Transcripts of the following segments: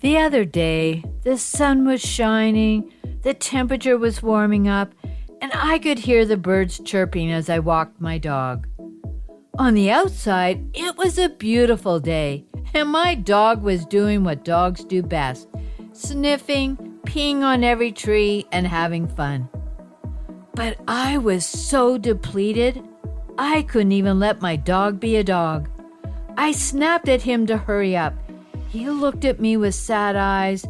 The other day, the sun was shining, the temperature was warming up, and I could hear the birds chirping as I walked my dog. On the outside, it was a beautiful day, and my dog was doing what dogs do best, sniffing, peeing on every tree, and having fun. But I was so depleted, I couldn't even let my dog be a dog. I snapped at him to hurry up. He looked at me with sad eyes,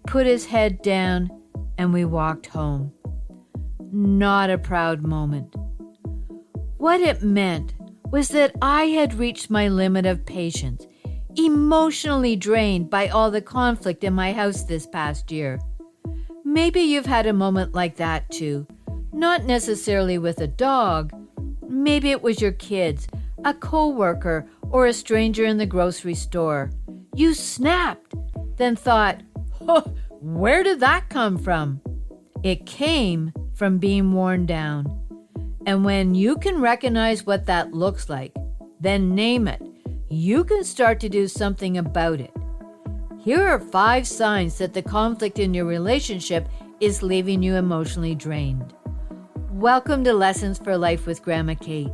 put his head down, and we walked home. Not a proud moment. What it meant was that I had reached my limit of patience, emotionally drained by all the conflict in my house this past year. Maybe you've had a moment like that too, not necessarily with a dog. Maybe it was your kids, a coworker, or a stranger in the grocery store. You snapped, then thought, oh, where did that come from? It came from being worn down. And when you can recognize what that looks like, then name it, you can start to do something about it. Here are 5 signs that the conflict in your relationship is leaving you emotionally drained. Welcome to Lessons for Life with Grandma Kate.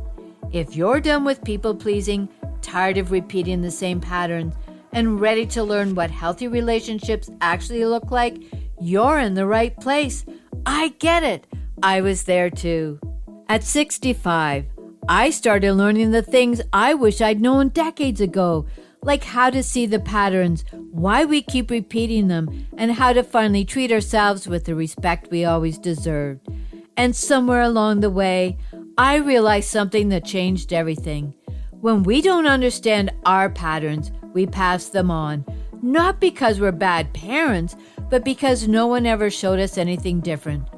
If you're done with people-pleasing, tired of repeating the same patterns, and ready to learn what healthy relationships actually look like, you're in the right place. I get it. I was there too. At 65, I started learning the things I wish I'd known decades ago, like how to see the patterns, why we keep repeating them, and how to finally treat ourselves with the respect we always deserved. And somewhere along the way, I realized something that changed everything. When we don't understand our patterns, we pass them on, not because we're bad parents, but because no one ever showed us anything different.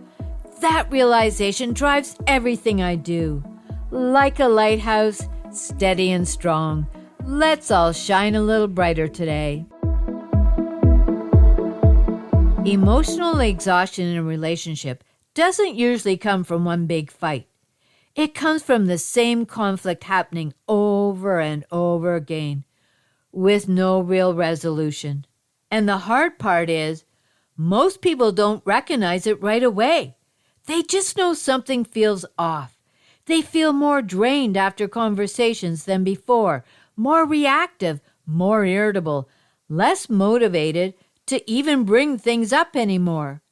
That realization drives everything I do. Like a lighthouse, steady and strong. Let's all shine a little brighter today. Emotional exhaustion in a relationship doesn't usually come from one big fight. It comes from the same conflict happening over and over again, with no real resolution. And the hard part is, most people don't recognize it right away. They just know something feels off. They feel more drained after conversations than before, more reactive, more irritable, less motivated to even bring things up anymore.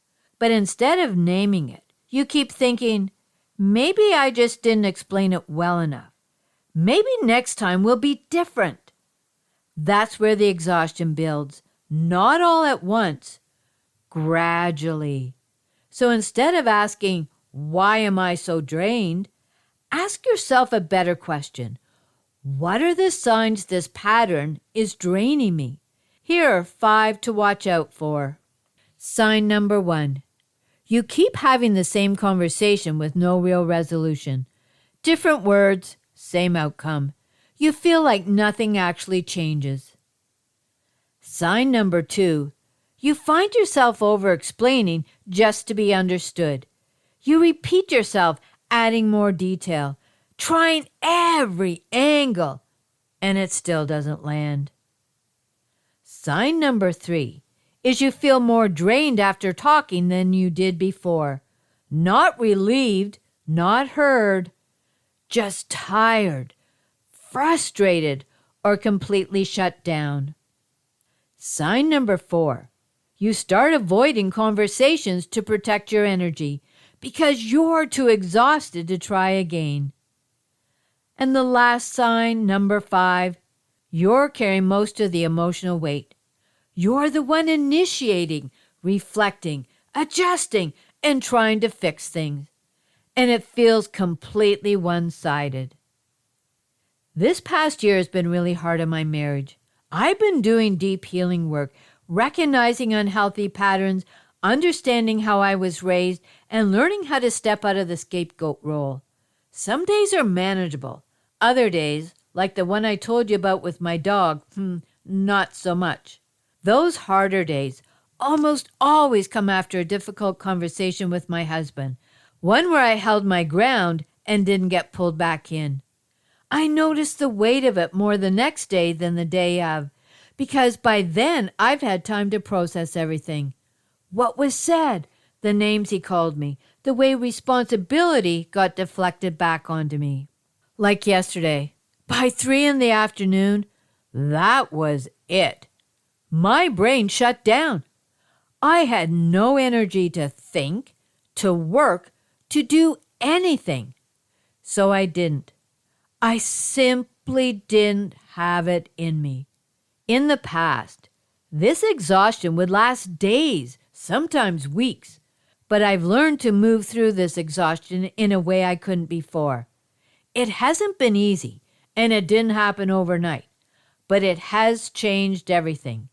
But instead of naming it, you keep thinking, maybe I just didn't explain it well enough. Maybe next time will be different. That's where the exhaustion builds, not all at once, gradually. So instead of asking, why am I so drained? Ask yourself a better question. What are the signs this pattern is draining me? Here are 5 to watch out for. Sign number 1. You keep having the same conversation with no real resolution. Different words, same outcome. You feel like nothing actually changes. Sign number 2. You find yourself over-explaining just to be understood. You repeat yourself, adding more detail, trying every angle, and it still doesn't land. Sign number 3 is you feel more drained after talking than you did before. Not relieved, not heard, just tired, frustrated, or completely shut down. Sign number 4. You start avoiding conversations to protect your energy because you're too exhausted to try again. And the last sign, number 5, you're carrying most of the emotional weight. You're the one initiating, reflecting, adjusting, and trying to fix things. And it feels completely one-sided. This past year has been really hard on my marriage. I've been doing deep healing work, recognizing unhealthy patterns, understanding how I was raised, and learning how to step out of the scapegoat role. Some days are manageable. Other days, like the one I told you about with my dog, not so much. Those harder days almost always come after a difficult conversation with my husband, one where I held my ground and didn't get pulled back in. I noticed the weight of it more the next day than the day of, because by then I've had time to process everything. What was said, the names he called me, the way responsibility got deflected back onto me. Like yesterday, by 3 in the afternoon, that was it. My brain shut down. I had no energy to think, to work, to do anything. So I didn't. I simply didn't have it in me. In the past, this exhaustion would last days, sometimes weeks. But I've learned to move through this exhaustion in a way I couldn't before. It hasn't been easy, and it didn't happen overnight, but it has changed everything.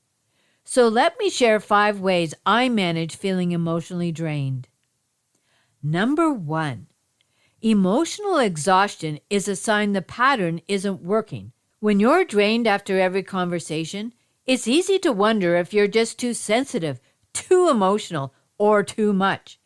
So let me share 5 ways I manage feeling emotionally drained. Number 1, emotional exhaustion is a sign the pattern isn't working. When you're drained after every conversation, it's easy to wonder if you're just too sensitive, too emotional, or too much.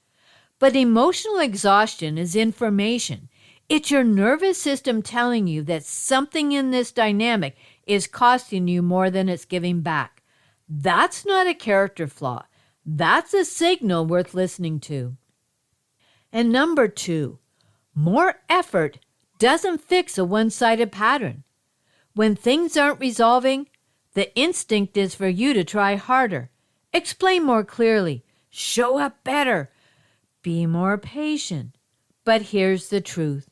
But emotional exhaustion is information. It's your nervous system telling you that something in this dynamic is costing you more than it's giving back. That's not a character flaw. That's a signal worth listening to. And number 2, more effort doesn't fix a one-sided pattern. When things aren't resolving, the instinct is for you to try harder, explain more clearly, show up better, be more patient. But here's the truth.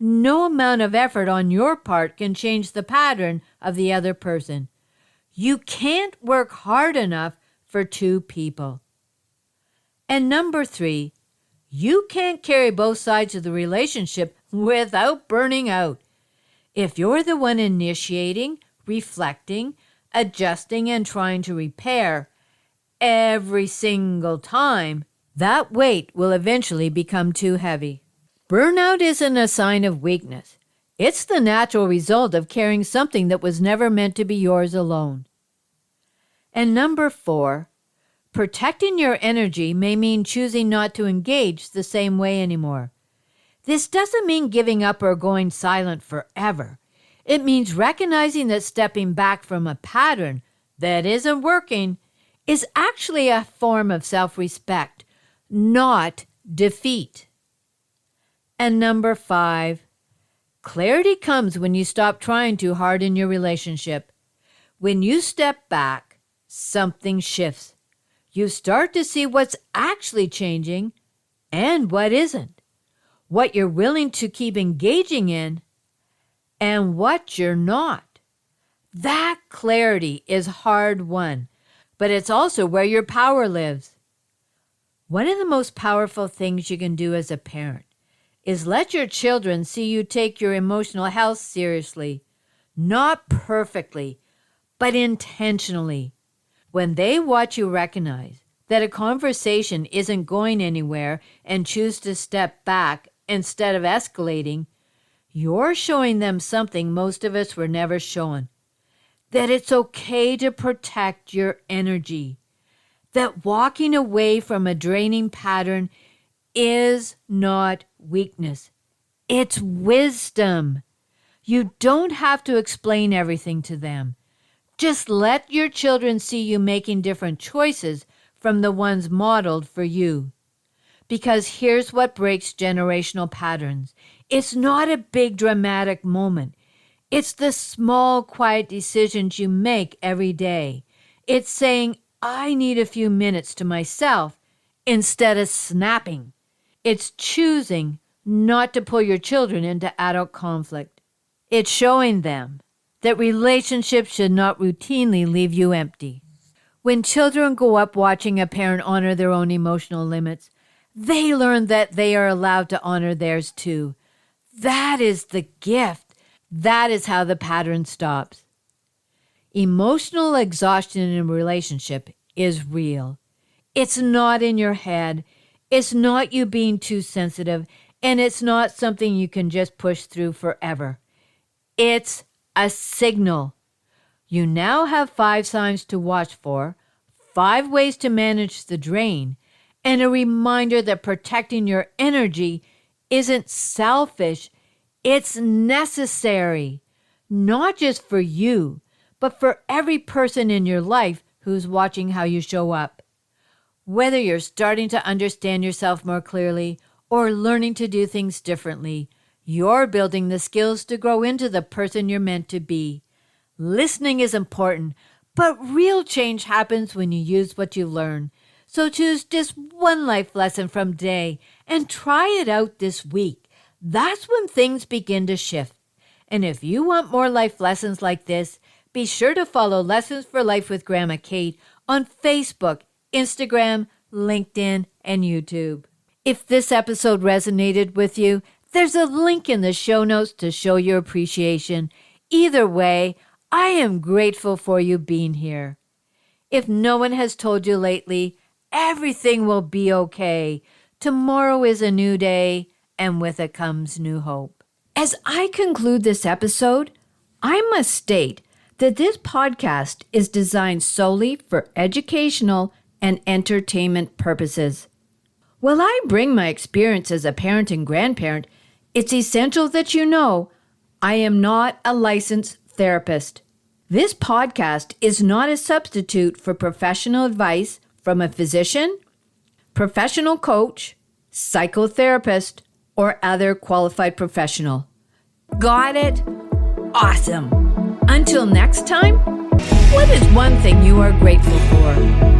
No amount of effort on your part can change the pattern of the other person. You can't work hard enough for 2 people. And number 3, you can't carry both sides of the relationship without burning out. If you're the one initiating, reflecting, adjusting, and trying to repair every single time, that weight will eventually become too heavy. Burnout isn't a sign of weakness. It's the natural result of carrying something that was never meant to be yours alone. And number 4, protecting your energy may mean choosing not to engage the same way anymore. This doesn't mean giving up or going silent forever. It means recognizing that stepping back from a pattern that isn't working is actually a form of self-respect, not defeat. And number 5, clarity comes when you stop trying too hard in your relationship. When you step back, something shifts. You start to see what's actually changing and what isn't, what you're willing to keep engaging in and what you're not. That clarity is hard-won, but it's also where your power lives. One of the most powerful things you can do as a parent is let your children see you take your emotional health seriously, not perfectly, but intentionally. When they watch you recognize that a conversation isn't going anywhere and choose to step back instead of escalating, you're showing them something most of us were never shown. That it's okay to protect your energy. That walking away from a draining pattern is not weakness. It's wisdom. You don't have to explain everything to them. Just let your children see you making different choices from the ones modeled for you. Because here's what breaks generational patterns. It's not a big dramatic moment. It's the small, quiet decisions you make every day. It's saying, I need a few minutes to myself instead of snapping. It's choosing not to pull your children into adult conflict. It's showing them that relationships should not routinely leave you empty. When children grow up watching a parent honor their own emotional limits, they learn that they are allowed to honor theirs too. That is the gift. That is how the pattern stops. Emotional exhaustion in a relationship is real. It's not in your head. It's not you being too sensitive, and it's not something you can just push through forever. It's a signal. You now have 5 signs to watch for, 5 ways to manage the drain, and a reminder that protecting your energy isn't selfish, it's necessary, not just for you, but for every person in your life who's watching how you show up. Whether you're starting to understand yourself more clearly or learning to do things differently, you're building the skills to grow into the person you're meant to be. Listening is important, but real change happens when you use what you learn. So choose just one life lesson from today and try it out this week. That's when things begin to shift. And if you want more life lessons like this, be sure to follow Lessons for Life with Grandma Kate on Facebook, Instagram, LinkedIn, and YouTube. If this episode resonated with you, there's a link in the show notes to show your appreciation. Either way, I am grateful for you being here. If no one has told you lately, everything will be okay. Tomorrow is a new day, and with it comes new hope. As I conclude this episode, I must state that this podcast is designed solely for educational and entertainment purposes. While I bring my experience as a parent and grandparent, it's essential that you know I am not a licensed therapist. This podcast is not a substitute for professional advice from a physician, professional coach, psychotherapist, or other qualified professional. Got it? Awesome. Until next time, what is one thing you are grateful for?